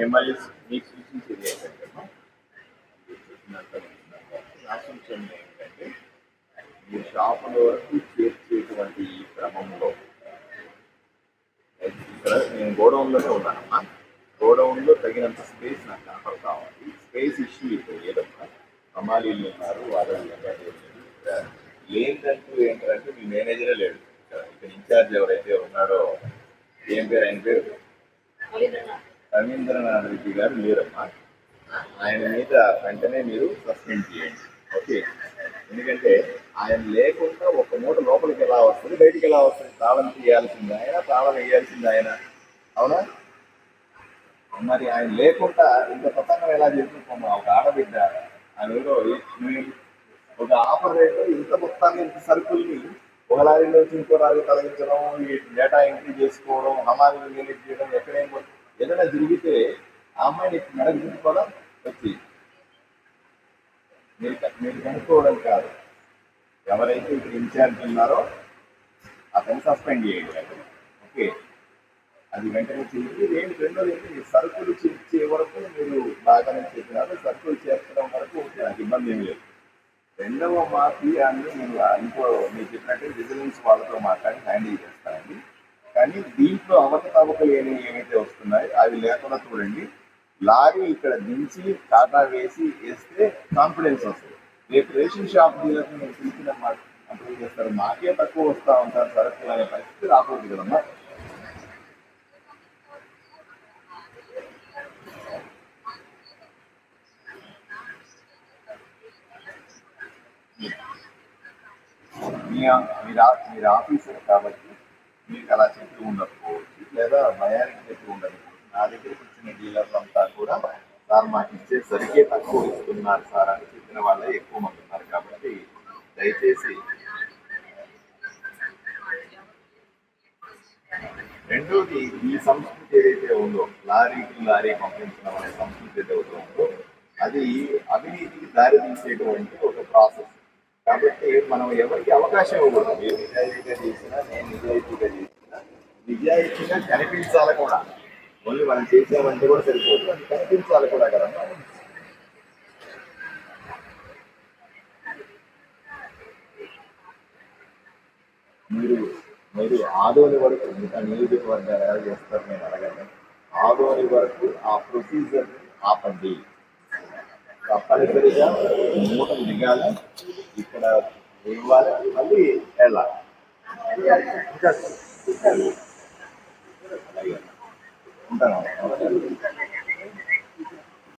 మిమ్మల్ని మీకు సూచించేది ఏంటంటే నా సూచన ఏంటంటే మీ షాపుల వరకు చేర్చేటువంటి ఈ క్రమంలో ఇక్కడ నేను గోడౌన్లోనే ఉన్నానమ్మా. గోడౌన్లో తగినంత స్పేస్ నాకు కనపడ కావాలి. స్పేస్ ఇష్యూ ఇక్కడ లేదమ్మా. హమాలీలు ఉన్నారు, వాళ్ళు లేదంటూ ఏంటంటే మీ మేనేజరే లేడు ఇక్కడ ఇన్ఛార్జ్ ఎవరైతే ఉన్నాడో, ఏం పేరు ఆయన పేరు, రవీంద్రనాథ్ రెడ్డి గారు లేరమ్మా. ఆయన మీద వెంటనే మీరు సస్పెండ్ చేయండి. ఓకే, ఎందుకంటే ఆయన లేకుండా ఒక మూట లోపలికి ఎలా వస్తుంది, బయటికి ఎలా వస్తుంది? తాళం తీయాల్సింది ఆయన, తాళం వేయాల్సింది ఆయన, అవునా? మరి ఆయన లేకుండా ఇంత పతంగం ఎలా చేసుకుంటాము? ఒక ఆడబిడ్డ ఆయన ఒక ఆపరేటర్ ఇంత మొత్తాన్ని, ఇంత సరుకుల్ని ఒక లారీలోంచి ఇంకో లారీ తొలగించడం, ఈ డేటా ఎంట్రీ చేసుకోవడం, హమాలీలు మేనేజ్ చేయడం, ఎక్కడేమో ఏదైనా జరిగితే ఆ అమ్మాయిని మెడకు తీసుకోవడం వచ్చి మీరు కనుక్కోవడం కాదు. ఎవరైతే ఇక్కడ ఇన్ఛార్జ్ ఉన్నారో అతన్ని సస్పెండ్ చేయండి. ఓకే, అది వెంటనే చేసి రెండోది ఏంటి, సరుకులు చేర్చే వరకు మీరు బాగానే చెప్పినారు. సరుకులు చేర్చడం వరకు నాకు ఇబ్బంది ఏం లేదు. రెండవ మాఫియాన్ని మీరు ఇంకో మీరు చెప్పినట్టు విజిలెన్స్ వాళ్ళతో మాట్లాడి హ్యాండిల్ చేస్తారండి. కానీ దీంట్లో అవకతవకలు ఏమైతే వస్తున్నాయో అవి లేకుండా చూడండి. లారీ ఇక్కడ దించి టాటా వేస్తే కాన్ఫిడెన్స్ వస్తుంది. రేపు రేషన్ షాప్ డీలర్ని మీరు పిలిచిన అప్రూవ్ చేస్తారు, మాకే తక్కువ వస్తూ ఉంటారు సరుకులు అనే పరిస్థితి రాకూడదు కదమ్మా. మీరు ఆఫీసర్ కాబట్టి మీకు అలా చెప్పి ఉండకపోవచ్చు, లేదా భయానికి చెప్పి ఉండకపోవచ్చు. నా దగ్గరికి వచ్చిన డీలర్లు అంతా కూడా సార్ మాకు ఇచ్చే సరికే తక్కువ ఇస్తున్నారు సార్ అని చెప్పిన వాళ్ళే ఎక్కువ మంది ఉన్నారు. కాబట్టి దయచేసి రెండోది, ఈ సంస్కృతి ఏదైతే ఉందో, లారీకి లారీ పంపించడం అనే సంస్కృతి ఏదైతే ఉందో అది అవినీతికి దారి తీసేటువంటి ఒక ప్రాసెస్. కాబట్టి మనం ఎవరికి అవకాశం ఇవ్వకూడదు. మీరు నిజాయితీగా చేసినా, నేను నిజాయితీగా చేసినా, నిజాయితీగా కనిపించాలి కూడా. ఓన్లీ మనం చేసామంటే కూడా సరిపోదు, అది కనిపించాలి కూడా కదమ్మా. మీరు ఆదోని వరకు ఇంకా నియోజకవర్గాలు ఎలా చేస్తారు నేను అడగండి. ఆదోని వరకు ఆ ప్రొసీజర్ ఆపండి. తప్పనిసరిగా మూటలు దిగాలి, ఇక్కడ ఇవ్వాలి, మళ్ళీ వెళ్ళాలి. ఉంటాను.